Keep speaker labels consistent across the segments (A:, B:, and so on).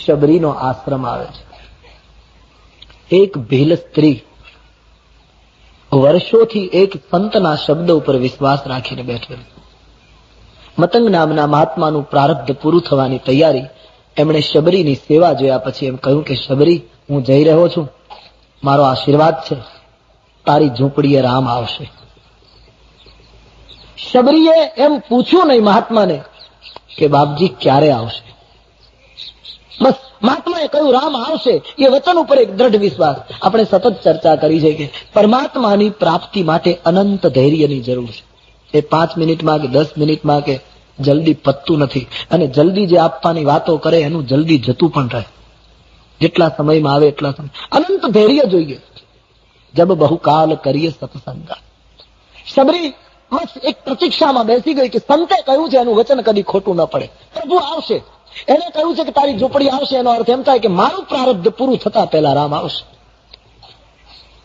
A: શબરીનો આશ્રમ આવે છે. એક ભીલ સ્ત્રી વર્ષોથી એક સંતના શબ્દ ઉપર વિશ્વાસ રાખીને બેઠેલી. મતંગ નામના મહાત્માનું પ્રારબ્ધ પૂરું થવાની તૈયારી. એમણે શબરીની સેવા જોયા પછી એમ કહ્યું કે શબરી, હું જઈ રહ્યો છું, મારો આશીર્વાદ છે, તારી ઝૂંપડીએ રામ આવશે. શબરીએ એમ પૂછ્યું નહીં મહાત્માને કે બાપજી ક્યારે આવશે. બસ મહાત્માએ કહ્યું રામ આવશે. એ વચન ઉપર એક દ્રઢ વિશ્વાસ. આપણે સતત ચર્ચા કરી છે કે પરમાત્માની પ્રાપ્તિ માટે અનંત ધૈર્યની જરૂર છે. એ 5 મિનિટમાં કે 10 મિનિટમાં કે જલ્દી પતતું નથી. અને જલ્દી જે આપવાની વાતો કરે એનું જલ્દી જતું પણ રહે. જેટલા સમયમાં આવે એટલા સમય અનંત ધૈર્ય જોઈએ. જબ બહુકાલ કરીએ સત્સંગા. શબરી બસ એક પ્રતીક્ષામાં બેસી ગઈ કે સંતે કહ્યું છે એનું વચન કદી ખોટું ન પડે. પ્રભુ આવશે. એને કહ્યું છે કે તારી ઝૂંપડી આવશે. એનો અર્થ એમ થાય કે મારું પ્રારબ્ધ પૂરું થતા પહેલા રામ આવશે.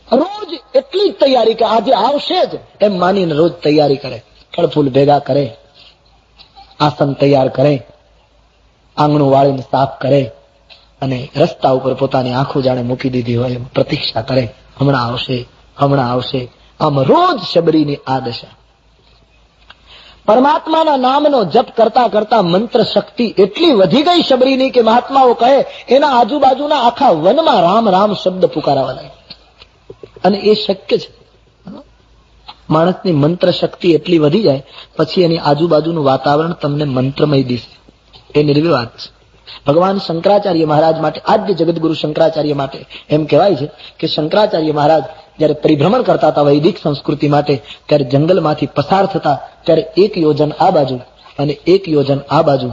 A: રોજ એટલી જ તૈયારી કે આજે આવશે જ એમ માનીને રોજ તૈયારી કરે. ફળફૂલ ભેગા કરે, આસન તૈયાર કરે, આંગણું વાળીને સાફ કરે અને રસ્તા ઉપર પોતાની આંખો જાણે મૂકી દીધી હોય એમ પ્રતીક્ષા કરે. હમણાં આવશે, હમણાં આવશે. આમ રોજ શબરીની આ દશા. પરમાત્માના નામનો જપ કરતા કરતા મંત્ર શક્તિ એટલી વધી ગઈ શબરીની કે મહાત્માઓ કહે એના આજુબાજુના આખા વનમાં રામ રામ શબ્દ પુકારવા લાગ્યા. અને એ શક્ય છે. માણસની મંત્ર શક્તિ એટલી વધી જાય પછી એની આજુબાજુનું વાતાવરણ તમને મંત્રમય દિશે. એ નિર્વિવાદ છે. ભગવાન શંકરાચાર્ય મહારાજ માટે, આદ્ય જગતગુરુ શંકરાચાર્ય માટે એમ કહેવાય છે કે શંકરાચાર્ય મહારાજ જયારે પરિભ્રમણ કરતા હતા વૈદિક સંસ્કૃતિ માટે, ત્યારે જંગલમાંથી પસાર થતા ત્યારે 1 યોજન આ બાજુ અને 1 યોજન આ બાજુ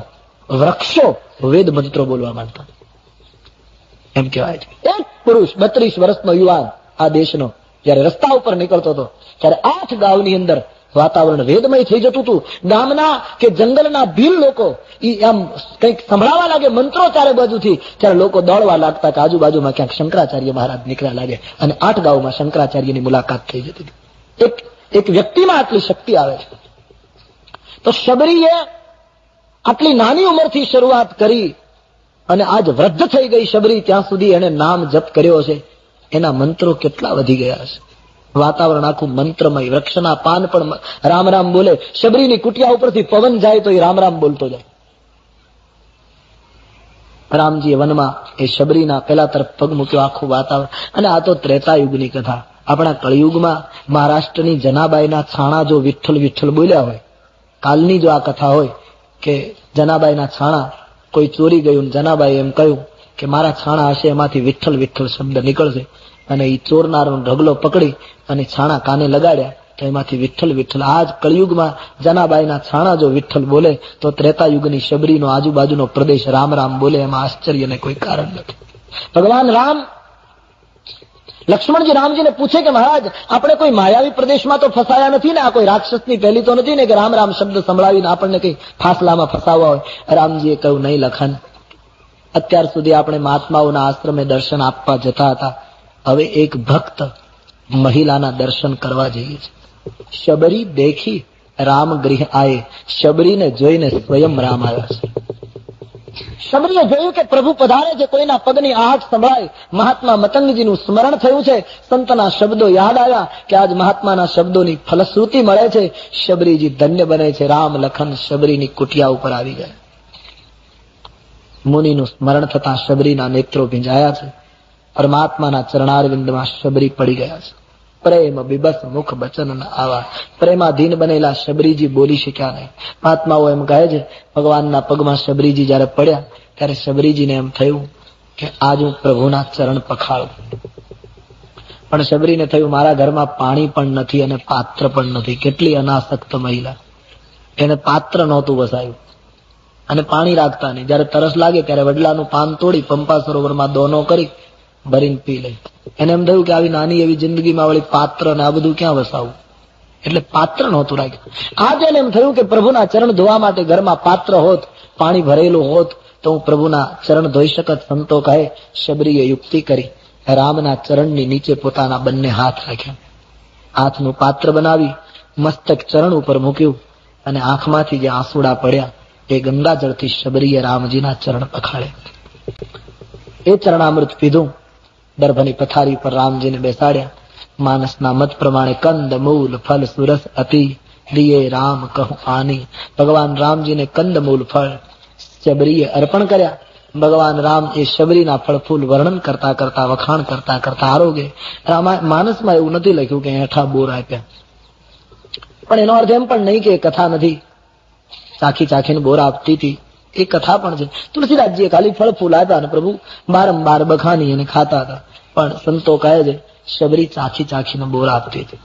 A: વૃક્ષો વેદ મંત્રો બોલવા માંડતા. એમ કહેવાય છે. એક પુરુષ 32 વર્ષનો યુવાન આ દેશનો જયારે રસ્તા ઉપર નીકળતો હતો ત્યારે 8 ગામની અંદર વાતાવરણ વેદમય થઈ જતું હતું. ગામના કે જંગલના ભીલ લોકો આમ કંઈક સંભળાવા લાગે મંત્રો ચારે બાજુથી, ત્યારે લોકો દોડવા લાગતા કે આજુબાજુમાં ક્યાંક શંકરાચાર્ય મહારાજ નીકળ્યા લાગે. અને 8 ગામમાં શંકરાચાર્યની મુલાકાત થઈ જતી હતી. એક વ્યક્તિમાં આટલી શક્તિ આવે છે. તો શબરીએ આટલી નાની ઉંમરથી શરૂઆત કરી અને આજ વૃદ્ધ થઈ ગઈ શબરી, ત્યાં સુધી એને નામ જપ કર્યો છે. એના મંત્રો કેટલા વધી ગયા છે. વાતાવરણ આખું મંત્રમય. વૃક્ષના પાન પણ રામ રામ બોલે. શબરીની કુટિયા ઉપરથી પવન જાય તો એ રામ રામ બોલતો જાય. રામજીએ વનમાં એ શબરીના પેલા તરફ પગ મૂક્યો. આખું વાતાવરણ. અને આ તો ત્રેતાયુગની કથા. આપણા કળિયુગમાં મહારાષ્ટ્રની જનાબાઈના છાણા જો વિઠ્ઠલ વિઠ્ઠલ બોલ્યા હોય, કાલની જો આ કથા હોય કે જનાબાઈના છાણા કોઈ ચોરી ગયું, જનાબાઈ એમ કહ્યું કે મારા છાણા હશે એમાંથી વિઠ્ઠલ વિઠ્ઠલ શબ્દ નીકળશે, અને એ ચોરનારનો ઢગલો પકડી અને છાણા કાને લગાડ્યા તો એમાંથી વિઠ્ઠલ વિઠ્ઠલ. આજ કળિયુગમાં જનાબાઈના છાણા જો વિઠ્ઠલ બોલે તો ત્રેતાયુગની શબરીનો આજુબાજુનો પ્રદેશ રામ રામ બોલે. એમાં આશ્ચર્યને કોઈ કારણ નથી. ભગવાન રામ લક્ષ્મણજી રામજીને પૂછે કે મહારાજ આપણે કોઈ માયાવી પ્રદેશમાં તો ફસાયા નથી ને? આ કોઈ રાક્ષસની પહેલી તો નથી ને કે રામ રામ શબ્દ સંભળાવીને આપણને કઈ ફાસલામાં ફસાવવા હોય? રામજીએ કહ્યું નહીં લખન, અત્યાર સુધી આપણે મહાત્માઓના આશ્રમે દર્શન આપવા જતા હતા, હવે એક ભક્ત મહિલાના દર્શન કરવા જઈએ છીએ. શબરી દેખી રામ ગૃહ આયે. શબરીને જોઈને સ્વયં રામ આવ્યા છે. શબરીએ જોયું કે પ્રભુ પધારે છે. કોઈના પગની આહટ સંભળાય. મહાત્મા મતંગજીનું સ્મરણ થયું છે. સંતના શબ્દો યાદ આવ્યા કે આજ મહાત્માના શબ્દોની ફલશ્રુતિ મળે છે. શબરીજી ધન્ય બને છે. રામ લખન શબરીની કુટિયા ઉપર આવી ગયા. મુનિનું સ્મરણ થતા શબરીના નેત્રો ભીંજાયા છે. પરમાત્માના ચરણારવિંદમાં શબરી પડી ગયા છે. પ્રેમ બિબસ મુખ બચન ન આવા. પ્રેમાધીન બનેલા શબરીજી બોલી શક્યા નહીં. મહાત્માઓ એમ કહે છે ભગવાનના પગમાં શબરીજી જયારે પડ્યા ત્યારે શબરીજીને એમ થયું કે આજ હું પ્રભુના ચરણ પખાળું. પણ શબરીને થયું મારા ઘરમાં પાણી પણ નથી અને પાત્ર પણ નથી. કેટલી અનાસક્ત મહિલા. એને પાત્ર નહોતું વસાયું અને પાણી રાખતા નહીં. જયારે તરસ લાગે ત્યારે વડલાનું પાન તોડી પંપા સરોવરમાં દોનો કરી ભરીને પી લે. એને એમ થયું કે આવી નાની એવી જિંદગીમાં વળી પાત્ર ને આ બધું ક્યાં વસાવું, એટલે પાત્ર નહોતું રાખ્યું. આજે એને એમ થયું કે પ્રભુના ચરણ ધોવા માટે ઘરમાં પાત્ર હોત, પાણી ભરેલું હોત તો હું પ્રભુના ચરણ ધોઈ શકત. સંતો કહે શબરીએ યુક્તિ કરી. રામના ચરણની નીચે પોતાના બંને હાથ રાખ્યા. હાથનું પાત્ર બનાવી મસ્તક ચરણ ઉપર મૂક્યું અને આંખમાંથી જે આંસુડા પડ્યા એ ગંગાજળથી શબરીએ રામજીના ચરણ પખાળ્યા. એ ચરણામૃત પીધું. દર્ભની પથારી પર રામજીને બેસાડ્યા. માનસના મત પ્રમાણે કંદ મૂલ ફલ સુરસ અતિ દિયે રામ કહું આની. ભગવાન રામજીને કંદ મૂલ ફળ શબરીએ અર્પણ કર્યા. ભગવાન રામ એ શબરીના ફળ ફૂલ વર્ણન કરતા કરતા વખાણ કરતા કરતા આરોગે. માનસમાં એવું નથી લખ્યું કે હેઠા બોર આપ્યા, પણ એનો અર્થ એમ પણ નહીં કે કથા નથી. ચાખી ચાખીને બોર આપતી હતી એ કથા પણ છે. તુલસીદાસજીએ ખાલી ફળ ફૂલ આપ્યા અને પ્રભુ બારંબાર બખાની અને ખાતા હતા. પણ સંતો કહે છે શબરી ચાખી ચાખીને બોર આપતી હતી.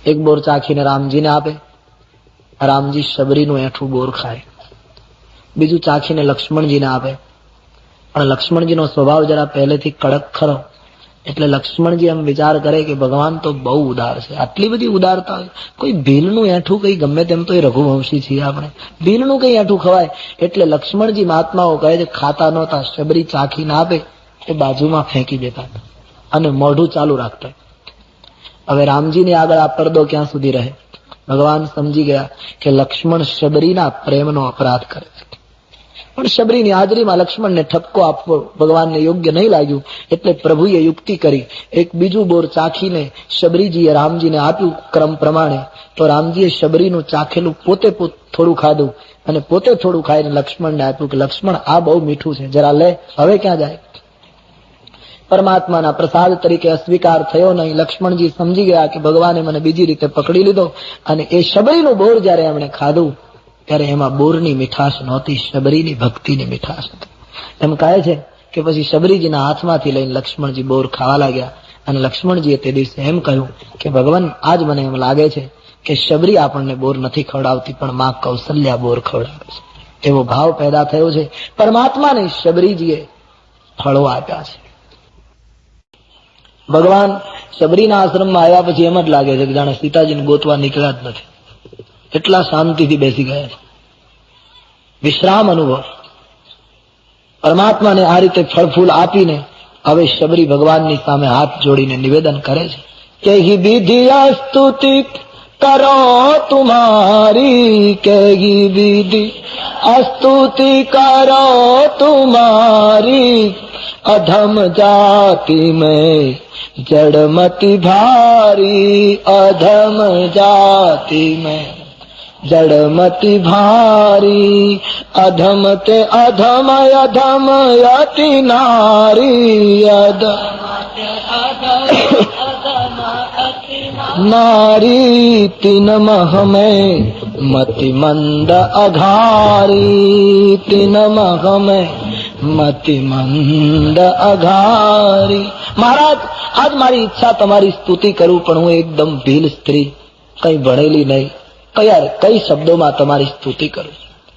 A: એક બોર ચાખીને રામજીને આપે, રામજી શબરીનું એઠું બોર ખાય. બીજું ચાખીને લક્ષ્મણજીને આપે, પણ લક્ષ્મણજીનો સ્વભાવ જરા પહેલેથી કડક ખરો, એટલે લક્ષ્મણજી એમ વિચાર કરે કે ભગવાન તો બહુ ઉદાર છે. આટલી બધી ઉદારતા હોય, કોઈ ભીલનું એઠું કઈ ગમે તેમ તો એ રઘુવંશી છીએ આપણે, ભીલનું કઈ એઠું ખવાય? એટલે લક્ષ્મણજી મહાત્માઓ કહે છે ખાતા નહોતા, શબરી ચાખીને આપે એ બાજુમાં ફેંકી દેતા અને મોઢું ચાલુ રાખતા. હવે રામજીની આગળ આ પડદો ક્યાં સુધી રહે? ભગવાન સમજી ગયા કે લક્ષ્મણ શબરીના પ્રેમનો અપરાધ કરે છે. પણ શબરીની હાજરીમાં લક્ષ્મણને ઠપકો આપવો ભગવાનને યોગ્ય નહીં લાગ્યું, એટલે પ્રભુએ યુક્તિ કરી. એક બીજું બોર ચાખીને શબરીજીએ રામજીને આપ્યું ક્રમ પ્રમાણે. તો રામજીએ શબરીનું ચાખેલું પોતે થોડું ખાધું અને પોતે થોડું ખાઈને લક્ષ્મણને આપ્યું કે લક્ષ્મણ આ બહુ મીઠું છે, જરા લે. હવે ક્યાં જાય? પરમાત્માના પ્રસાદ તરીકે અસ્વીકાર થયો નહીં. લક્ષ્મણજી સમજી ગયા કે ભગવાને મને બીજી રીતે પકડી લીધો. અને એ શબરીનું બોર જયારે એમણે ખાધું ત્યારે એમાં બોરની મીઠાશ નહોતી, શબરીની ભક્તિની મીઠાશ હતી. એમ કહે છે કે પછી શબરીજીના હાથમાંથી લઈને લક્ષ્મણજી બોર ખાવા લાગ્યા. અને લક્ષ્મણજીએ તે દિવસે એમ કહ્યું કે ભગવાન આજ મને એમ લાગે છે કે શબરી આપણને બોર નથી ખવડાવતી, પણ માં કૌશલ્યા બોર ખવડાવે છે. એવો ભાવ પેદા થયો છે. પરમાત્માને શબરીજીએ ફળો આપ્યા છે. ભગવાન શબરીના આશ્રમમાં આવ્યા પછી એમ જ લાગે છે કે જાણે સીતાજીને ગોતવા નીકળ્યા જ નથી, એટલા શાંતિથી બેસી ગયા છે. વિશ્રામ અનુભવ. પરમાત્માને આ રીતે ફળ ફૂલ આપીને હવે શબરી ભગવાનની સામે હાથ જોડીને નિવેદન કરે છે કે હી વિધિ સ્તુતિ કરો તુમારી, કે હી વિધિ સ્તુતિ કરો તુમારી, અધમ જાતિ में जड़मति भारी, अधम जाति में जड़मति भारी, अधम ते अधम अधम यति नारी, नारी तीन मह में मति मंद अघारी, तीन मह में मति मंद अघारी. મહારાજ આજ મારી ઈચ્છા તમારી સ્તુતિ કરું, પણ હું એકદમ ભીલ સ્ત્રી, કઈ ભણેલી નહીં, કઈ શબ્દોમાં તમારી સ્તુતિ કરું?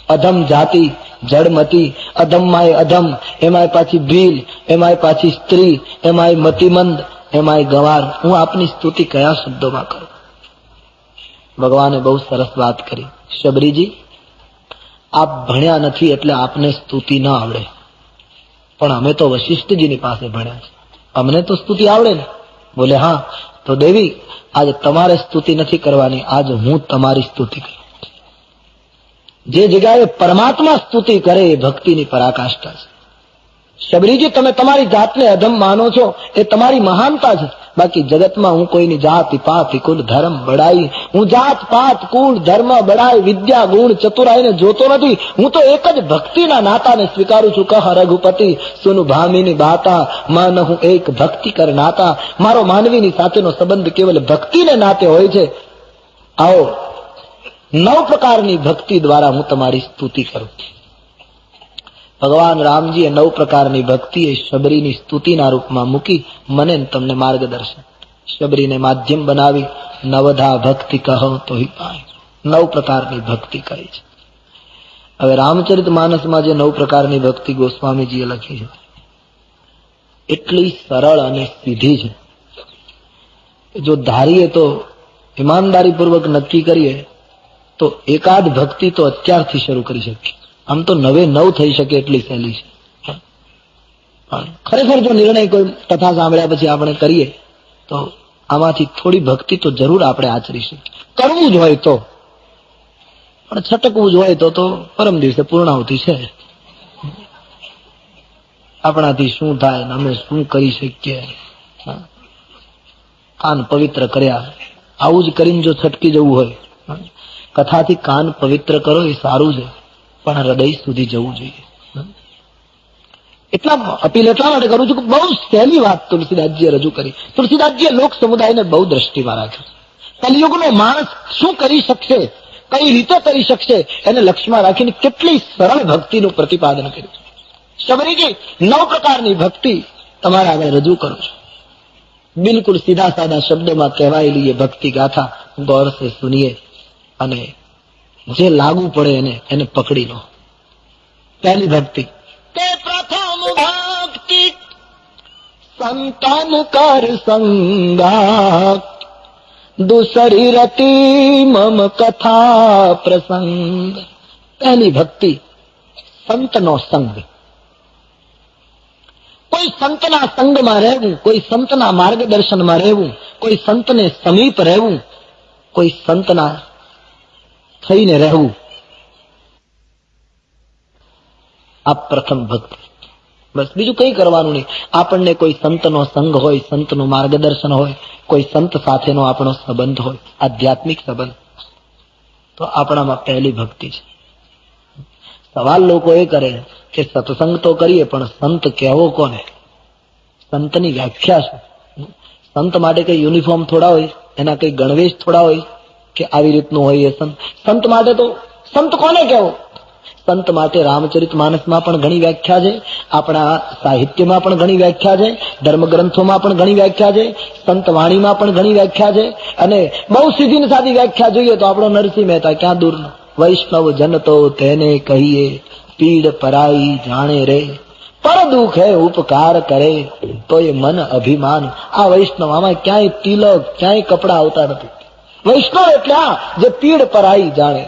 A: અધમ જાતિ, જડમતી, અધમમાં અધમ, એમાંય પાછી ભીલ, એમાંય પાછી સ્ત્રી, એમાંય મતિમંદ, એમાંય ગંવાર. હું આપની સ્તુતિ કયા શબ્દોમાં કરું? ભગવાને બહુ સરસ વાત કરી. શબરીજી, આપ ભણ્યા નથી એટલે આપને સ્તુતિ ન આવડે, પણ અમે તો વશિષ્ઠજીની પાસે ભણ્યા છે, અમને તો સ્તુતિ આવડે ને. બોલે હા, તો દેવી આજે તમારે સ્તુતિ નથી કરવાની, આજ હું તમારી સ્તુતિ કરું. જે જગ્યાએ પરમાત્મા સ્તુતિ કરે એ ભક્તિની પરાકાષ્ઠા છે. શબરીજી, તમે તમારી જાતને અધમ માનો છો એ તમારી મહાનતા છે. બાકી જગતમાં હું કોઈની જાતિ પાત કુલ ધર્મ બડાઈ, હું જાત પાત કુલ ધર્મ બડાઈ વિદ્યા ગુણ ચતુરાઈને જોતો નથી. હું તો એક જ ભક્તિના નાતાને સ્વીકારું છું. કહ રઘુપતિ સુન ભામિની બાતા, મન હું એક ભક્તિ કર નાતા. મારો માનવીની સાથેનો સંબંધ કેવલ ભક્તિને નાતે હોય છે. આવો 9 પ્રકારની ભક્તિ દ્વારા હું તમારી સ્તુતિ કરું. ભગવાન રામજીએ 9 પ્રકારની ભક્તિ એ શબરીની સ્તુતિના રૂપમાં મૂકી મને તમને માર્ગદર્શન. શબરીને માધ્યમ બનાવી નવધા ભક્તિ કહો તો હિ પાય. 9 પ્રકારની ભક્તિ કરી છે. હવે રામચરિત માનસમાં જે 9 પ્રકારની ભક્તિ ગોસ્વામીજીએ લખી છે એટલી સરળ અને સીધી છે. જો ધારીએ તો ઈમાનદારીપૂર્વક નક્કી કરીએ તો એકાદ ભક્તિ તો અત્યારથી શરૂ કરી શકીએ. આમ તો 9 થઈ શકે એટલી સહેલી છે. ખરેખર જો નિર્ણય કોઈ કથા સાંભળ્યા પછી આપણે કરીએ તો આમાંથી થોડી ભક્તિ તો જરૂર આપણે આચરી શકીએ. કરવું જ હોય તો, પણ છટકવું જ હોય તો પરમ દિવસે પૂર્ણાહુતિ છે. આપણાથી શું થાય ને અમે શું કરી શકીએ. કાન પવિત્ર કર્યા, આવું જ કરીને જો છટકી જવું હોય, કથાથી કાન પવિત્ર કરો એ સારું છે, પણ હૃદય સુધી જવું જોઈએ. એટલા અપીલ એટલા માટે કરું છું કે બહુ સહેલી વાત તુલસીદાસજીએ રજૂ કરી. તુલસીદાસજીએ લોક સમુદાયને બહુ દ્રષ્ટિમાં રાખ્યો. કલિયુગનો માણસ શું કરી શકશે, કઈ રીતે કરી શકશે, એને લક્ષ્યમાં રાખીને કેટલી સરળ ભક્તિનું પ્રતિપાદન કર્યું. શબરીજી 9 પ્રકારની ભક્તિ તમારા આગળ રજૂ કરું છું. બિલકુલ સીધા સાદા શબ્દોમાં કહેવાયેલી એ ભક્તિ ગાથા ગૌર સે સુનિએ અને જે લાગુ પડે એને પકડી લો. પહેલી ભક્તિ તે પ્રથમ ભક્તિ સંતન કર સંગા, દૂસરી રતિ મમ કથા પ્રસંગ. પહેલી ભક્તિ સંતનો સંગ. કોઈ સંતના સંગમાં રહેવું, કોઈ સંતના માર્ગદર્શનમાં રહેવું, કોઈ સંતને સમીપ રહેવું, કોઈ સંતના થઈને રહેવું, આ પ્રથમ ભક્તિ. બસ બીજું કઈ કરવાનું નહીં. આપણને કોઈ સંતનો સંગ હોય, સંતનું માર્ગદર્શન હોય, કોઈ સંત સાથેનો આપણો સંબંધ હોય, આધ્યાત્મિક સંબંધ, તો આપણામાં પહેલી ભક્તિ છે. સવાલ લોકો એ કરે કે સત્સંગ તો કરીએ પણ સંત કહેવો કોને? સંતની વ્યાખ્યા શું? સંત માટે કઈ યુનિફોર્મ થોડા હોય, એના કઈ ગણવેશ થોડા હોય કે આવી રીતનું હોય એ સંત? સંત માટે તો સંત કોને કહેવો? સંત માટે રામચરિત માનસમાં પણ ઘણી વ્યાખ્યા છે, આપણા સાહિત્યમાં પણ ઘણી વ્યાખ્યા છે, ધર્મગ્રંથોમાં પણ ઘણી વ્યાખ્યા છે, સંત વાણીમાં પણ ઘણી વ્યાખ્યા છે. અને બહુ સીધી ને સાદી વ્યાખ્યા જોઈએ તો આપણો નરસિંહ મહેતા ક્યાં દૂરનો, વૈષ્ણવ જન તો તેને કહીએ, પીડ પરાઈ જાણે રે, પર દુઃખ હે ઉપકાર કરે તો એ મન અભિમાન. આ વૈષ્ણવ, આમાં ક્યાંય તિલક, ક્યાંય કપડા આવતા નથી. વૈષ્ણવ એટલે આ જે પીડ પરાઈ જાણે,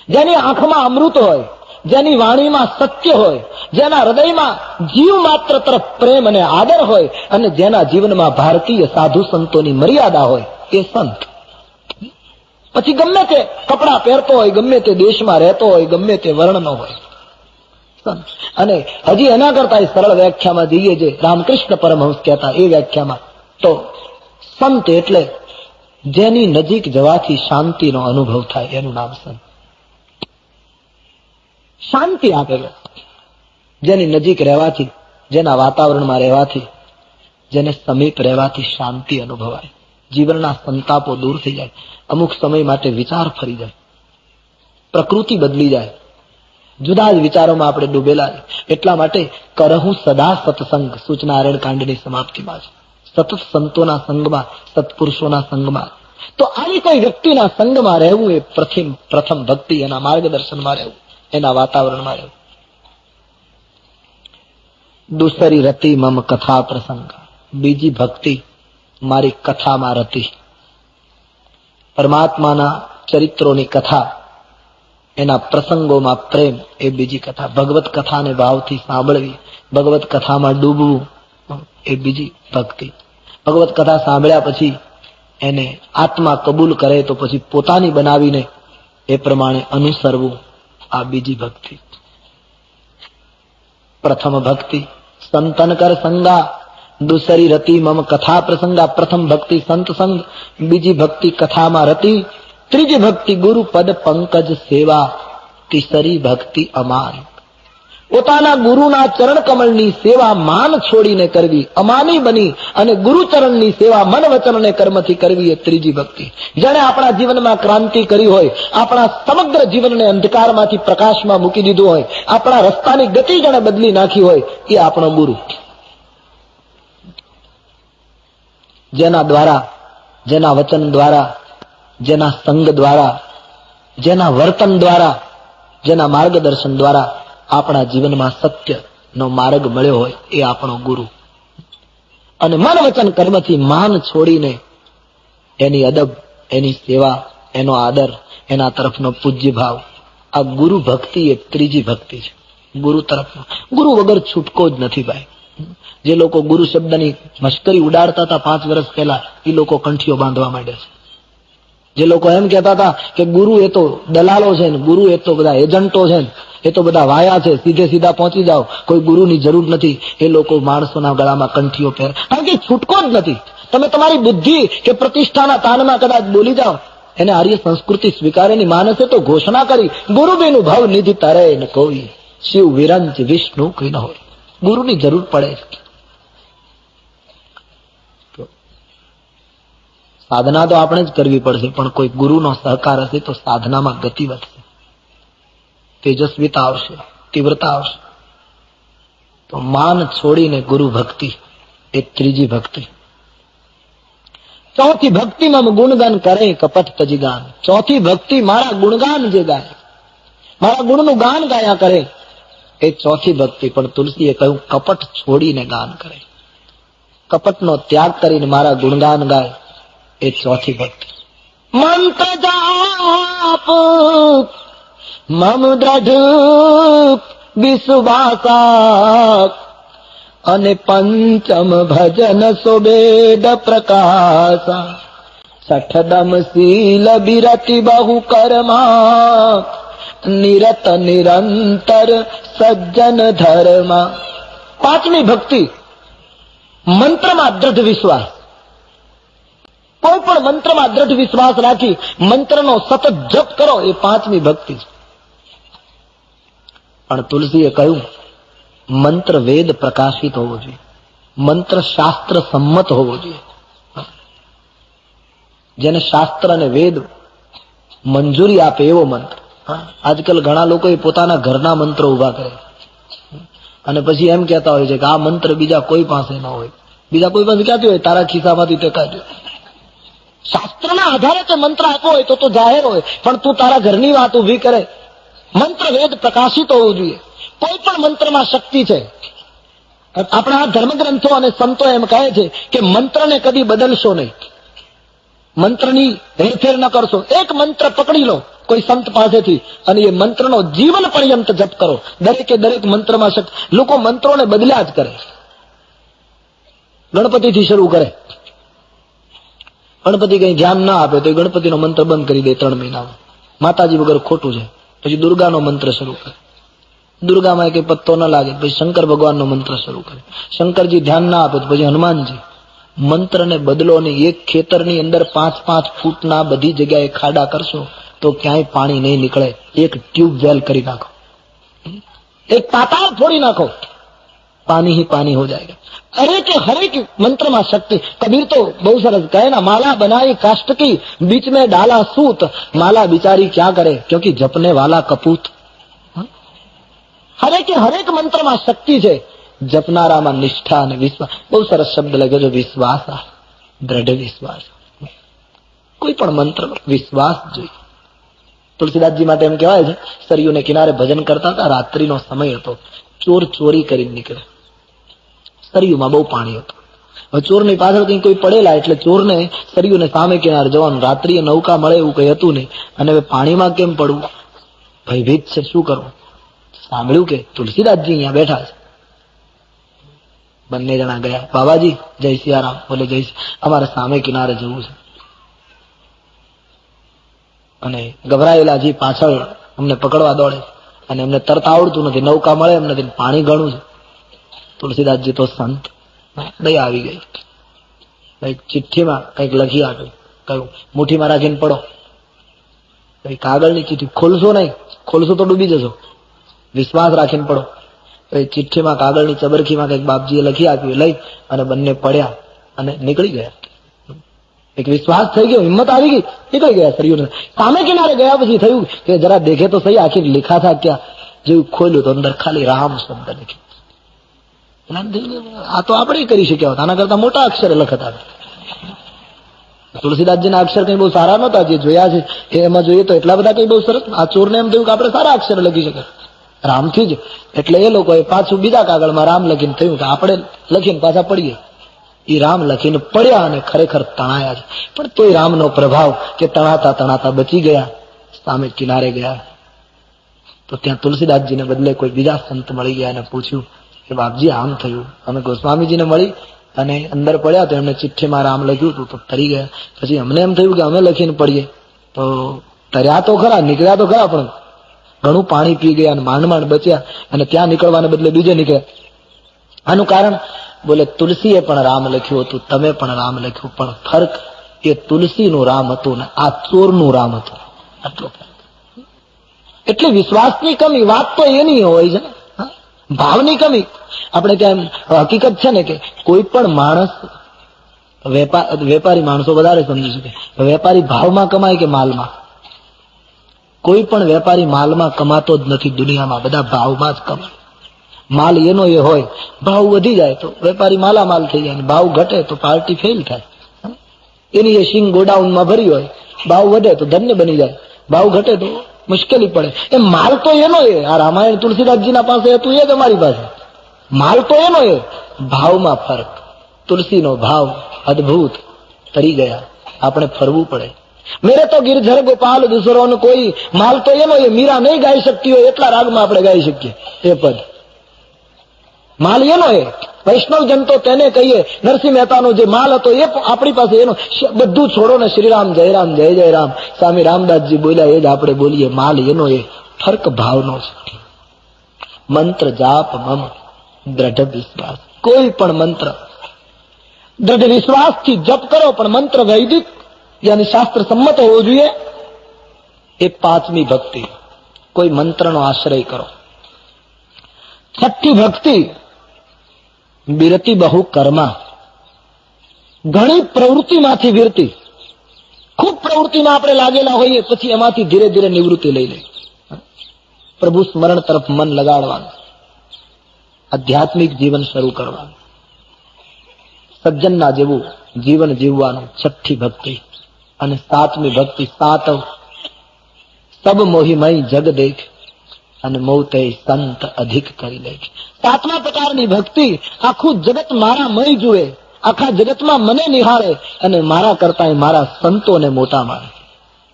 A: જેની આંખમાં અમૃત હોય, જેની વાણીમાં સત્ય હોય, જેના હૃદયમાં જીવ માત્ર તરફ પ્રેમ અને આદર હોય, અને જેના જીવનમાં ભારતીય સાધુ સંતોની મર્યાદા હોય, એ સંત. પછી ગમે તે કપડા પહેરતો હોય, ગમે તે દેશમાં રહેતો હોય, ગમે તે વર્ણનો હોય, સંત. અને હજી એના કરતા સરળ વ્યાખ્યામાં જઈએ, જે રામકૃષ્ણ પરમહંસ કહેતા એ વ્યાખ્યામાં, તો સંત એટલે જેની નજીક જવાથી શાંતિનો અનુભવ થાય, એનું નામ સંત. શાંતિ આપેલો, જેની નજીક રહેવાથી, જેના વાતાવરણમાં રહેવાથી, જેને સમીપ રહેવાથી શાંતિ અનુભવાય, જીવનના સંતાપો દૂર થઈ જાય, અમુક સમય માટે વિચાર ફરી જાય, પ્રકૃતિ બદલી જાય, જુદા જ વિચારોમાં આપણે ડૂબેલા. એટલા માટે કરહું સદા સત્સંગ સૂચનારાયણ કાંડની સમાપ્તિમાં છે. સતત સંતોના સંગમાં, સત્પુરુષોના સંગમાં. તો આવી કોઈ વ્યક્તિના સંગમાં રહેવું એ પ્રથમ ભક્તિ, એના માર્ગદર્શનમાં રહેવું, એના વાતાવરણમાં રહેવું. દૂસરી રતિ મમ કથા પ્રસંગ. બીજી ભક્તિ મારી કથામાં રતિ. પરમાત્માના ચરિત્રોની કથા, એના પ્રસંગોમાં પ્રેમ, એ બીજી કથા. ભગવત કથાને ભાવથી સાંભળવી, ભગવત કથામાં ડૂબવું, એ બીજી ભક્તિ. ભગવત કથા સાંભળ્યા પછી એને આત્મા કબૂલ કરે તો પછી પોતાની બનાવીને એ પ્રમાણે અનુસરવું, આ બીજી ભક્તિ. પ્રથમ ભક્તિ સંતન કર સંગા, દૂસરી રતિ મમ કથા પ્રસંગા. પ્રથમ ભક્તિ સંત સંગ, બીજી ભક્તિ કથામાં રતિ, ત્રીજી ભક્તિ ગુરુ પદ પંકજ સેવા, તીસરી ભક્તિ અમાન. પોતાના ગુરુના ચરણ કમળની સેવા માન છોડીને કરવી, અમાની બની અને ગુરુચરણની સેવા મન વચન અને કર્મથી કરવી, એ ત્રીજી ભક્તિ. જેણે આપણા જીવનમાં ક્રાંતિ કરી હોય, આપણા સમગ્ર જીવનને અંધકારમાંથી પ્રકાશમાં મૂકી દીધું હોય, આપણા રસ્તાની ગતિ જેણે બદલી નાખી હોય, એ આપણો ગુરુ. જેના દ્વારા, જેના વચન દ્વારા, જેના સંગ દ્વારા, જેના વર્તન દ્વારા, જેના માર્ગદર્શન દ્વારા આપણા જીવનમાં સત્યનો માર્ગ મળ્યો હોય, એ આપણો ગુરુ. અને મન વચન કર્મથી માન છોડીને એની અદબ, એની સેવા, એનો આદર, એના તરફનો પૂજ્ય ભાવ, આ ગુરુ ભક્તિ એ ત્રીજી ભક્તિ છે. ગુરુ તરફનો, ગુરુ વગર છૂટકો જ નથી ભાઈ. જે લોકો ગુરુ શબ્દની મશ્કરી ઉડાડતા હતા 5 વર્ષ પહેલા, એ લોકો કંઠીઓ બાંધવા માંડ્યા છે. જે લોકો એમ કહેતા હતા કે ગુરુ એ તો દલાલો છે ને, ગુરુ એ તો બધા એજન્ટો છે ને, એ તો બધા વાયા છે, સીધે સીધા પહોંચી જાઓ, કોઈ ગુરુની જરૂર નથી, એ લોકો માણસોના ગળામાં કંઠીઓ પહેરે. કારણ કે છૂટકો જ નથી. તમે તમારી બુદ્ધિ કે પ્રતિષ્ઠાના તાનમાં કદાચ બોલી જાઓ, એને આર્ય સંસ્કૃતિ સ્વીકારે ની. માનસે તો ઘોષણા કરી, ગુરુ બેનું ભાવ નિધિ તારે ન કોઈ, શિવ વિરંચ વિષ્ણુ કઈ ન હોય. ગુરુની જરૂર પડે. સાધના તો આપણે જ કરવી પડશે, પણ કોઈ ગુરુનો સહકાર હશે તો સાધનામાં ગતિ વધશે, તેજસ્વીતા આવશે, તીવ્રતા આવશે. તો માન છોડીને ગુરુ ભક્તિ એ ત્રીજી ભક્તિ. ચોથી ભક્તિ મમ ગુણગાન કરે કપટ તજી ગાન. ચોથી ભક્તિ મારા ગુણગાન જે ગાય, મારા ગુણનું ગાન ગાયા કરે, એ ચોથી ભક્તિ. પણ તુલસીએ કહ્યું કપટ છોડીને ગાન કરે, કપટનો ત્યાગ કરીને મારા ગુણગાન ગાય, એ ચોથી ભક્તિ. મંત્ર જાપ મમ દ્રઢ વિશ્વાસા, અને પંચમ ભજન સુબેદ પ્રકાશા. સઠદમ શીલ બિરતિ બહુ કર્મા, નિરત નિરંતર સજ્જન ધર્મા. પાંચમી ભક્તિ મંત્રમાં દ્રઢ વિશ્વાસ. કોઈ પણ મંત્રમાં દ્રઢ વિશ્વાસ રાખી મંત્રનો સતત જપ કરો, એ પાંચમી ભક્તિ છે. પણ તુલસીએ કહ્યું મંત્ર વેદ પ્રકાશિત હોવો જોઈએ, મંત્ર શાસ્ત્ર સંમત હોવો જોઈએ, જેને શાસ્ત્ર અને વેદ મંજૂરી આપે એવો મંત્ર. આજકાલ ઘણા લોકો પોતાના ઘરના મંત્રો ઉભા કરે અને પછી એમ કહેતા હોય છે કે આ મંત્ર બીજા કોઈ પાસે ન હોય. બીજા કોઈ પાસે ક્યાંથી હોય? તારા ખિસ્સામાંથી ટેકાજો. શાસ્ત્રના આધારે તે મંત્ર આપ્યો હોય તો જાહેર હોય, પણ તું તારા ઘરની વાત ઉભી કરે. મંત્ર વેદ પ્રકાશિત હોવું જોઈએ. કોઈ પણ મંત્રમાં શક્તિ છે. આપણા ધર્મગ્રંથો અને સંતો એમ કહે છે કે મંત્રને કદી બદલશો નહીં, મંત્રની હેરફેર ન કરશો. એક મંત્ર પકડી લો કોઈ સંત પાસેથી અને એ મંત્રનો જીવન પર્યંત જપ કરો. દરેકે દરેક મંત્રમાં શક્તિ. લોકો મંત્રોને બદલ્યા જ કરે. ગણપતિથી શરૂ કરે, ગણપતિ કઈ ધ્યાન ના આપે તો ગણપતિનો મંત્ર બંધ કરી દે 3 મહિનામાં. માતાજી વગર ખોટું છે. પછી દુર્ગાનો મંત્ર શરૂ કરે, દુર્ગામાં કઈ પત્તો ન લાગે પછી શંકર ભગવાનનો મંત્ર શરૂ કરે. શંકરજી ધ્યાન ના આપે તો પછી હનુમાનજી. મંત્રને બદલો નહીં. એક ખેતરની અંદર 5-5 ફૂટના બધી જગ્યાએ ખાડા કરશો તો ક્યાંય પાણી નહીં નીકળે. એક ટ્યુબવેલ કરી નાખો, એક પાતાળ ફોડી નાખો, પાણી ही पानी हो जाएगा. हरेक मंत्र में शक्ति. कबीर तो बहुत सरस कहे ना, माला बनाई काष्ठ की बीच में डाला सूत, माला बिचारी क्या करे क्योंकि जपने वाला कपूत. हरेक मंत्र में शक्ति है. जपनाराમાં નિષ્ઠા અને વિશ્વાસ. બહુ સરસ શબ્દ લખ્યો છે, વિશ્વાસ, દ્રઢ વિશ્વાસ. કોઈ પણ મંત્ર વિશ્વાસ જોઈએ. તુલસીદાસજી માટે એમ કહેવાય છે, સરયુને કિનારે ભજન કરતા હતા, રાત્રિનો સમય હતો, ચોર ચોરી કરીને નીકળે. સરયુમાં બહુ પાણી હતું. હવે ચોરની પાછળ કઈ કોઈ પડેલા એટલે ચોરને સરયુને સામે કિનારે જવાનું. રાત્રિએ નૌકા મળે એવું કઈ હતું નહીં અને હવે પાણીમાં કેમ પડવું, ભયભીત છે, શું કરવું. સાંભળ્યું કે તુલસીદાસજી અહીંયા બેઠા છે. બંને જણા ગયા. બાબાજી જય સિયારામ. બોલે જય, અમારે સામે કિનારે જવું છે. અને ગભરાયેલાજી પાછળ અમને પકડવા દોડે અને એમને તરત આવડતું નથી, નૌકા મળે એમ નથી, પાણી ઘણું છે. તુલસીદાસજી તો સંત, દયા આવી ગઈ. કઈક ચિઠ્ઠીમાં કઈક લખી આપ્યું, કહ્યું મુઠ્ઠીમાં રાખીને પડો. કઈ કાગળની ચિઠ્ઠી, ખોલશો નહીં, ખોલશો તો ડૂબી જશો, વિશ્વાસ રાખીને પડો. ચિઠ્ઠીમાં કાગળની ચબરખીમાં કઈક બાપજીએ લખી આપ્યું, લઈ અને બંને પડ્યા અને નીકળી ગયા. એક વિશ્વાસ થઈ ગયો, હિંમત આવી ગઈ, નીકળી ગયા. સરયુને સામે કિનારે ગયા પછી થયું કે જરા દેખે તો સહી આખી लिखा था क्या. જેવું ખોલ્યું તો અંદર ખાલી રામ શબ્દ લખ્યો. આ તો આપણે કરી શક્યા હોત, આના કરતા મોટા અક્ષરે લખતા. તુલસીદાસજીના અક્ષર કઈ બહુ સારા નતા, જે જોયા છે એમાં જોઈએ તો એટલા બધા કઈ બહુ સરસ. આ ચોરને એમ થયું કે આપણે સારા અક્ષર લખી શકે રામથી જ, એટલે એ લોકોએ પાછું બીજા કાગળમાં રામ લખીને થયું કે આપણે લખીને પાછા પડીએ. એ રામ લખીને પડ્યા અને ખરેખર તણાયા છે. પણ તોય રામનો પ્રભાવ કે તણાતા તણાતા બચી ગયા, સામે કિનારે ગયા. તો ત્યાં તુલસીદાસજીને બદલે કોઈ બીજા સંત મળી ગયા અને પૂછ્યું કે બાપજી આમ થયું. અમે ગોસ્વામીજીને મળી અને અંદર પડ્યા તો એમને ચિઠ્ઠીમાં રામ લખ્યું હતું તો તરી ગયા. પછી અમને એમ થયું કે અમે લખીને પડીએ, તો તર્યા તો ખરા, નીકળ્યા તો ખરા, પણ ઘણું પાણી પી ગયા અને માંડ માંડ બચ્યા અને ત્યાં નીકળવાને બદલે બીજે નીકળ્યા. આનું કારણ બોલે તુલસીએ પણ રામ લખ્યું હતું, તમે પણ રામ લખ્યું, પણ ફરક એ તુલસીનું રામ હતું ને આ ચોરનું રામ હતું, આટલો ફરક. એટલે વિશ્વાસની કમી વાત તો એની હોય છે ને, ભાવની કમી. આપણે ત્યાં હકીકત છે ને કે કોઈ પણ માણસ, વેપારી માણસો વધારે સમજી શકે, વેપારી ભાવમાં કમાય કે માલમાં? કોઈ પણ વેપારી માલમાં કમાતો જ નથી દુનિયામાં, બધા ભાવમાં જ કમાય. માલ એનો એ હોય, ભાવ વધી જાય તો વેપારી માલામાલ થઈ જાય, ભાવ ઘટે તો પાર્ટી ફેલ થાય. એની એ સિંગ ગોડાઉનમાં ભરી હોય, ભાવ વધે તો ધન્ય બની જાય, ભાવ ઘટે તો મુશ્કેલી પડે. એ માલ તો એનો એ, આ રામાયણ તુલસીદાસજીના પાસે હતું એ જ અમારી પાસે. માલ તો એનો એ, ભાવમાં ફરક. તુલસીનો ભાવ અદભુત તરી ગયા, આપણે ફરવું પડે. મેરે તો ગિરધર ગોપાલ દુસરો કોઈ, માલ તો એનો એ. મીરા નહીં ગાઈ શકતી હોય એટલા રાગમાં આપણે ગાઈ શકીએ એ પદ. માલ એનો એ. વૈષ્ણવ જન તો તેને કહીએ. નરસિંહ મહેતાનો જે માલ હતો એ આપણી પાસે એનો. બધું છોડો ને શ્રીરામ જય રામ જય જય રામ, સ્વામી રામદાસજી બોલ્યા એ જ આપણે બોલીએ. માલ એનો એ, ફર્ક ભાવનો છે. મંત્ર જાપ મમ દ્રઢ વિશ્વાસ. કોઈ પણ મંત્ર દ્રઢ વિશ્વાસથી જપ કરો, પણ મંત્ર વૈદિક યાની શાસ્ત્ર સંમત હોવો જોઈએ. એ પાંચમી ભક્તિ. કોઈ મંત્રનો આશ્રય કરો. છઠ્ઠી ભક્તિ વિરતિ બહુ કર્મા. ઘણી પ્રવૃત્તિમાંથી વિરતિ. ખૂબ પ્રવૃત્તિમાં આપણે લાગેલા હોઈએ, પછી એમાંથી ધીરે ધીરે નિવૃત્તિ લઈ લે. પ્રભુ સ્મરણ તરફ મન લગાડવાનું, આધ્યાત્મિક જીવન શરૂ કરવાનું, સજ્જનના જેવું જીવન જીવવાનું. છઠ્ઠી ભક્તિ. અને સાતમી ભક્તિ સાતવ સબ મોહિમય જગ દેખ અને મોતે સંત અધિક કરી લે. સાતમા પ્રકારની ભક્તિ આખું જગત મારા મય જુએ, આખા જગતમાં મને નિહાળે અને મારા કરતા મારા સંતોને મોટા માને,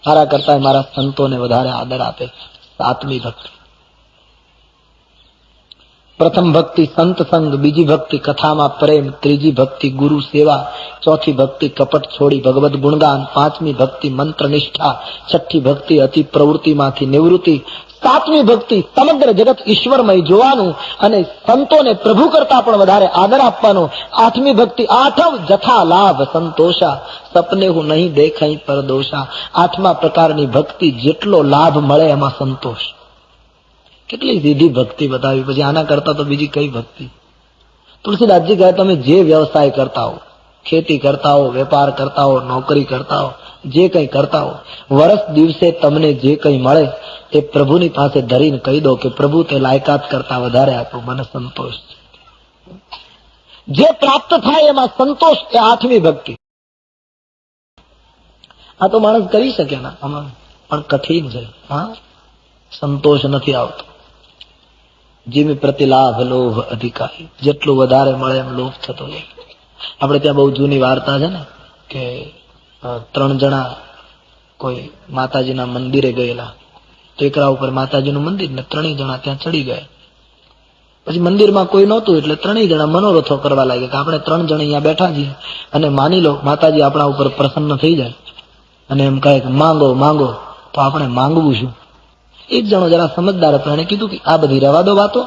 A: મારા કરતા મારા સંતોને વધારે આદર આપે. સાતમી ભક્તિ. પ્રથમ ભક્તિ સંત સંગ, બીજી ભક્તિ કથામાં પ્રેમ, ત્રીજી ભક્તિ ગુરુ સેવા, ચોથી ભક્તિ કપટ છોડી ભગવત ગુણગાન, પાંચમી ભક્તિ મંત્ર નિષ્ઠા, છઠ્ઠી ભક્તિ અતિ પ્રવૃત્તિમાંથી નિવૃત્તિ, સાતમી ભક્તિ સમગ્ર જગત ઈશ્વરમય જોવાનું અને સંતોને પ્રભુ કરતા પણ વધારે આદર આપવાનો. આઠમી ભક્તિ આઠવ જથા લાભ સંતોષા, સપને હું નહીં દેખાઈ પરદોષા. આઠમા પ્રકારની ભક્તિ જેટલો લાભ મળે એમાં સંતોષ. કેટલી સીધી ભક્તિ બતાવી. પછી આના કરતા તો બીજી કઈ ભક્તિ? તુલસીદાસજી કહે તમે જે વ્યવસાય કરતા હો, ખેતી કરતા હો, વેપાર કરતા હો, નોકરી કરતા હો, જે કંઈ કરતા હો, વર્ષ દિવસે તમને જે કંઈ મળે એ પ્રભુની પાસે ધરીને કહી દો કે પ્રભુ તે લાયકાત કરતા વધારે આપ્યું, મને સંતોષ છે. જે પ્રાપ્ત થાય એમાં સંતોષ એ આઠમી ભક્તિ. આ તો માણસ કરી શકે ને, આમાં પણ કઠિન છે. હા, સંતોષ નથી આવતો. જેમી પ્રતિલાભ લોભ અધિકારી. જેટલું વધારે મળે એમ લોભ થતો જાય. આપણે ત્યાં બહુ જૂની વાર્તા છે ને કે 3 જણા કોઈ માતાજીના મંદિરે ગયેલા. ટેકરા ઉપર માતાજીનું મંદિર ને 3 જણા ત્યાં ચડી ગયા. પછી મંદિરમાં કોઈ નહોતું એટલે 3 જણા મનોરથો કરવા લાગ્યા કે આપણે 3 જણ અહીંયા બેઠા છીએ અને માની લો માતાજી આપણા ઉપર પ્રસન્ન થઈ જાય અને એમ કહે કે માંગો માંગો, તો આપણે માંગવું શું? એક જણો જરા સમજદાર હતો, એને કીધું કે આ બધી રહેવા દો વાતો,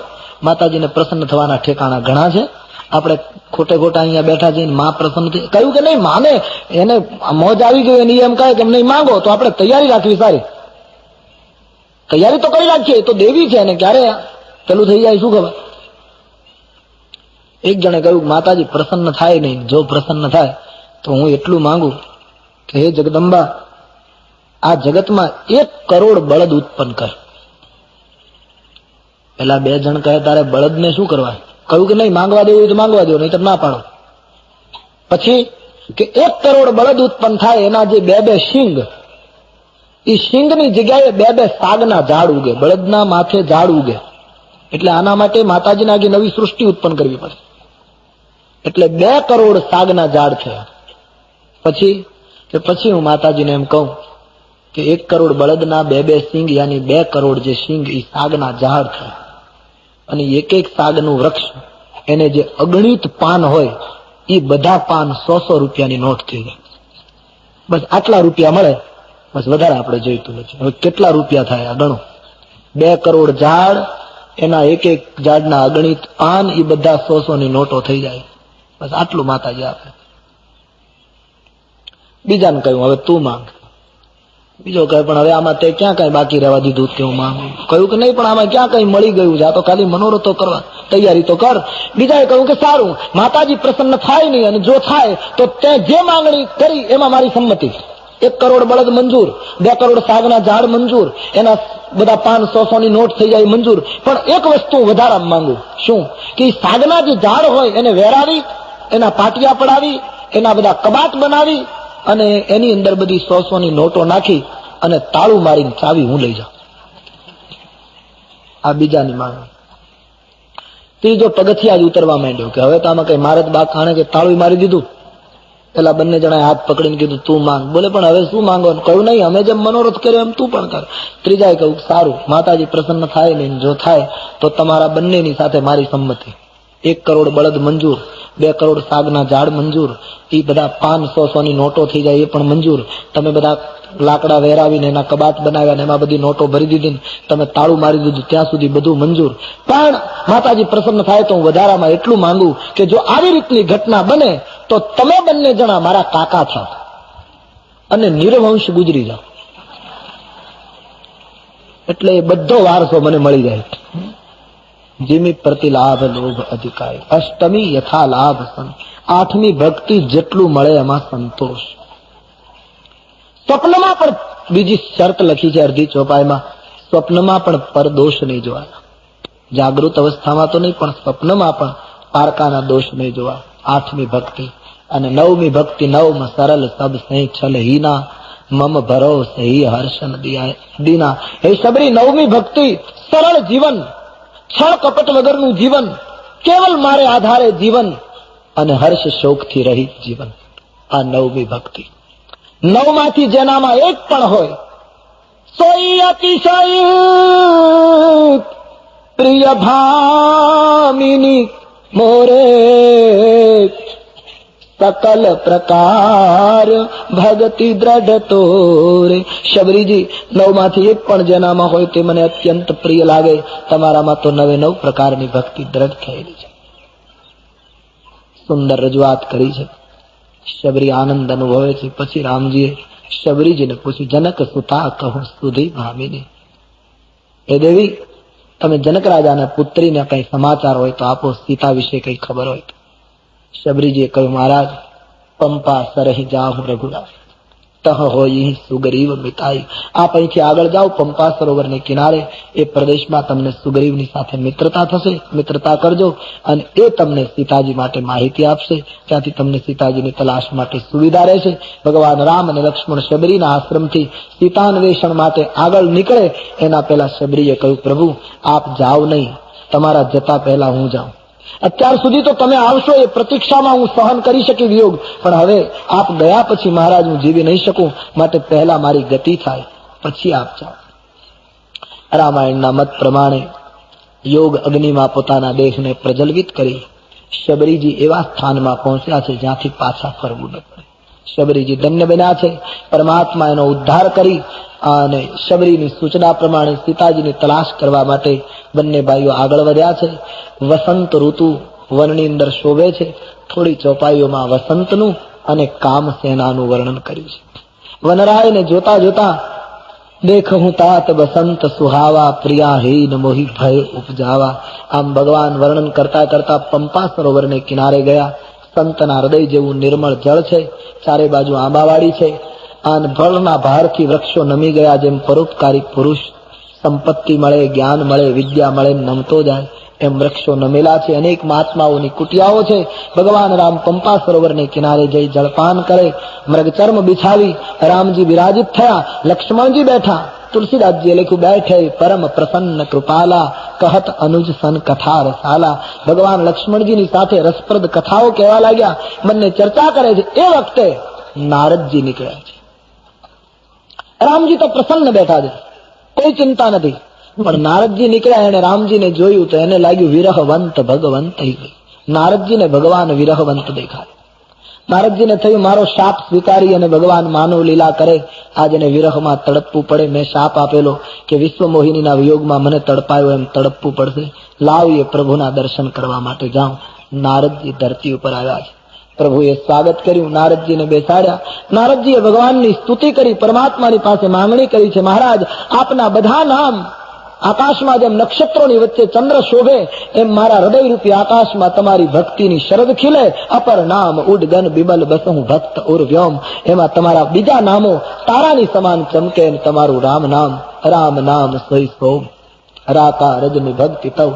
A: માતાજીને પ્રસન્ન થવાના ઠેકાણા ઘણા છે, આપણે ખોટે ખોટા અહીંયા બેઠા જઈને માં પ્રસન્ન થઈ. કહ્યું કે નહીં, માને એને મોજ આવી ગઈ એની એમ કહે કે નહીં માંગો, તો આપણે તૈયારી રાખવી સારી. તૈયારી તો કરી રાખીએ, તો દેવી છે ને ક્યારે પેલું થઈ જાય શું ખબર. એક જણે કહ્યું માતાજી પ્રસન્ન થાય નહીં, જો પ્રસન્ન થાય તો હું એટલું માંગુ કે હે જગદંબા, આ જગતમાં 1 કરોડ બળદ ઉત્પન્ન કર. પેલા 2 જણ કહે તારે બળદને શું કરવા? કહ્યું કે નહીં, માંગવા દેવું તો માંગવા દેવું, નહીં તો ના પાડો. પછી કે 1 કરોડ બળદ ઉત્પન્ન થાય, એના જે 2 શિંગ, એ શિંગની જગ્યાએ 2 સાગના ઝાડ ઉગે, બળદના માથે ઝાડ ઉગે. એટલે આના માટે માતાજીને આગી નવી સૃષ્ટિ ઉત્પન્ન કરવી પડે. એટલે 2 કરોડ સાગના ઝાડ થયા. પછી હું માતાજીને એમ કહું કે 1 કરોડ બળદના 2 સિંગ, યાની 2 કરોડ જે સિંગ એ સાગના ઝાડ થયા. અને એક સાગનું વૃક્ષ, એને જે અગણિત પાન હોય એ બધા પાન 100 રૂપિયાની નોટ થઈ જાય. બસ આટલા રૂપિયા મળે બસ વધારે આપણે જોઈતું નથી. હવે કેટલા રૂપિયા થાય આ ગણો. 2 કરોડ ઝાડ, એના એક એક ઝાડના અગણિત પાન, એ બધા 100-100ની નોટો થઈ જાય. બસ આટલું માતાજી આપે. બીજાને કહ્યું હવે તું માંગ. બીજો કહે પણ હવે આમાં તે ક્યાં કઈ બાકી રહેવા દીધું કે હું માંગુ. કહ્યું કે નહીં પણ આમાં ક્યાં કઈ મળી ગયું છે, આ તો ખાલી મનોરથો કરવા તૈયારી તો કર. બીજાએ કહ્યું કે સારું, માતાજી પ્રસન્ન થાય નહીં, અને જો થાય તો તે જે માંગણી કરી એમાં મારી સંમતિ. 1 કરોડ બળદ મંજૂર, 2 કરોડ સાગના ઝાડ મંજૂર, એના બધા 500-100ની નોટ થઈ જાય મંજૂર. પણ એક વસ્તુ વધારે માંગુ. શું? કે સાગના જે ઝાડ હોય એને વેરાવી, એના પાટિયા પડાવી, એના બધા કબાટ બનાવી, અને એની અંદર બધી 100-100ની નોટો નાખી અને તાળું મારીને ચાવી હું લઈ જાઉં. આ બીજાની માંગણી. ત્રીજો પગથિયા જ ઉતરવા માંડ્યો કે હવે તો આમાં કઈ મારત બા કાણે કે તાળું મારી દીધું. પેલા બંને જણાએ હાથ પકડીને કીધું તું માંગ. બોલે પણ હવે શું માંગવાનું? કહ્યું નહીં, અમે જેમ મનોરથ કર્યો એમ તું પણ કર. ત્રીજાએ કહ્યું સારું, માતાજી પ્રસન્ન થાય નહીં, જો થાય તો તમારા બંનેની સાથે મારી સંમતિ. 1 કરોડ બળદ મંજૂર, 2 કરોડ સાગના ઝાડ મંજૂર, એ બધા 500-100ની નોટો થઈ જાય એ પણ મંજૂર. તમે બધા લાકડા વેરાવીને એના કબાટ બનાવ્યા, એમાં બધી નોટો ભરી દીધી, તમે તાળું મારી દીધું, ત્યાં સુધી બધું મંજૂર. પણ માતાજી પ્રસન્ન થાય તો હું વધારામાં એટલું માંગુ કે જો આવી રીતની ઘટના બને તો તમે બંને જણા મારા કાકા થાવ અને નિર્વંશ ગુજરી જાઓ, એટલે એ બધો વારસો મને મળી જાય. જીમી પ્રતિલાભ લોભ અધિકારી, અષ્ટમી યથા લાભ સન. 8મી ભક્તિ જેટલું મળે એમાં સંતોષ. સ્વપ્નમાં પણ બીજી શરત લખી છે અડધી ચોપાઈમાં, સ્વપ્નમાં પણ પરદોષ નહીં જોવાના. જાગૃત અવસ્થામાં તો નહીં, પણ સ્વપ્નમાં પણ પારકાના દોષ નહીં જોવા. 8મી ભક્તિ. અને 9મી ભક્તિ, 9મ સરલ સબ સહી છલ હીના, મમ ભરોસ હી હર્ષન દીના. હે સબરી, 9મી ભક્તિ સરળ જીવન, છળ કપટ વગરનું જીવન, કેવલ મારે આધારે જીવન, અને હર્ષ શોકથી રહિત જીવન. આ 9મી ભક્તિ. 9માંથી જેનામાં એક પણ હોય સોઈ અતિશય પ્રિય ભામિની મોરે, સકલ પ્રકાર ભક્તિ દ્રઢ તોરે. શબરીજી, 9માંથી એક પણ જેનામાં હોય તે મને અત્યંત પ્રિય લાગે. તમારામાં તો 9 પ્રકારની ભક્તિ દ્રઢ થયેલી છે. સુંદર રજૂઆત કરી છે. શબરી આનંદ અનુભવે છે. પછી રામજીએ શબરીજીને પૂછ્યું, જનક સુતા કહું સુધી ભામિની. હે દેવી, તમે જનક રાજાના પુત્રીને કઈ સમાચાર હોય તો આપો, સીતા વિશે કઈ ખબર હોય તો. શબરીજીએ કહ્યું, મહારાજ, પંપા સરહી જાહુ રઘુરાજ, તહ હોય સુગ્રીવ મિતાઈ. આપ અહીંથી આગળ જાઓ પંપા સરોવરને કિનારે, એ પ્રદેશમાં તમને સુગ્રીવની સાથે મિત્રતા થશે, મિત્રતા કરજો, અને એ તમને સીતાજી માટે માહિતી આપશે. ત્યાંથી તમને સીતાજીની તલાશ માટે સુવિધા રહેશે. ભગવાન રામ અને લક્ષ્મણ શબરીના આશ્રમથી સીતાન્વેષણ માટે આગળ નીકળે એના પહેલા શબરીએ કહ્યું, પ્રભુ આપ જાઓ નહીં, તમારા જતા પહેલા હું જાઉં. અત્યાર સુધી તો તમે આવશો એ પ્રતીક્ષામાં હું સહન કરી શકી વિયોગ, પણ હવે આપ ગયા પછી મહારાજ હું જીવી નહીં શકું, માટે પહેલા મારી ગતિ થાય, પછી આપ જાઓ. રામાયણના મત પ્રમાણે યોગ અગ્નિમાં પોતાના દેહને પ્રજ્વલિત કરી શબરીજી એવા સ્થાનમાં પહોંચ્યા છે જ્યાંથી પાછા ફરવું ન પડે. શબરીજી ધન્ય બન્યા છે. પરમાત્મા એનો ઉદ્ધાર કરી અને શબરીની સૂચના પ્રમાણે સીતાજીની તલાશ કરવા માટે બંને ભાઈઓ આગળ વધ્યા છે. વસંત ઋતુ વનની અંદર શોભે છે. થોડી ચોપાઈઓમાં વસંતનું અને કામસેનાનું વર્ણન કર્યું છે. વનરાયને જોતા જોતા દેખું તાત વસંત સુહાવા, પ્રિયા હીન મોહી ભય ઉપજાવા. આમ ભગવાન વર્ણન કરતા કરતા પંપા સરોવરને કિનારે ગયા. સંતના હૃદય જેવું નિર્મળ જળ છે. ચારે બાજુ આંબાવાડી છે. અને ફળના ભારથી વૃક્ષો નમી ગયા. જેમ પરોપકારી પુરુષ સંપત્તિ મળે, જ્ઞાન મળે, વિદ્યા મળે, નમતો જાય, એમ વૃક્ષો નમેલા છે. અનેક મહાત્માઓની કુટિયાઓ છે. ભગવાન રામ પંપા સરોવરને કિનારે જઈ જળપાન કરે. મૃગચર્મ બિછાવી રામજી વિરાજિત થયા. લક્ષ્મણજી બેઠા. તુલસીદાસજીએ લખ્યું, બેઠે પરમ પ્રસન્ન કૃપાલા, કહત અનુજ સન કથા રસાલા. ભગવાન લક્ષ્મણજીની સાથે રસપ્રદ કથાઓ કહેવા લાગ્યા. બંને ચર્ચા કરે છે. એ વખતે નારદજી નીકળ્યા છે. રામજી તો પ્રસન્ન બેઠા છે, કોઈ ચિંતા નથી, પણ નારદજી નીકળ્યા. એને રામજીને જોયું તો એને લાગ્યું વિરહવંત ભગવંત. નારદજીને ભગવાન વિરહવંત દેખાય. નારદજીને થયું મારો શાપ સ્વીકારી અને ભગવાન માનવ લીલા કરે, આજ એને વિરહમાં તડપવું પડે. મેં શાપ આપેલો કે વિશ્વ મોહિનીના વિયોગમાં મને તડપાયો એમ તડપવું પડશે. લાવ એ પ્રભુના દર્શન કરવા માટે જાઉં. નારદજી ધરતી ઉપર આવ્યા છે. પ્રભુએ સ્વાગત કર્યું, નારદજીને બેસાડ્યા. નારદજીએ ભગવાનની સ્તુતિ કરી, પરમાત્માની પાસે માંગણી કરી છે, મહારાજ આપના બધા નામ આકાશમાં જેમ નક્ષત્રોની વચ્ચે ચંદ્ર શોભે એમ મારા હૃદયરૂપી આકાશમાં તમારી ભક્તિની શરદ ખીલે. અપર નામ ઉડગન બિબલ બસહું ભક્ત ઉર વ્યોમ, એમાં તમારા બીજા નામો તારાની સમાન ચમકે. તમારું રામ નામ સોઈ સોમ રાકા રજની ભક્તિ તવ.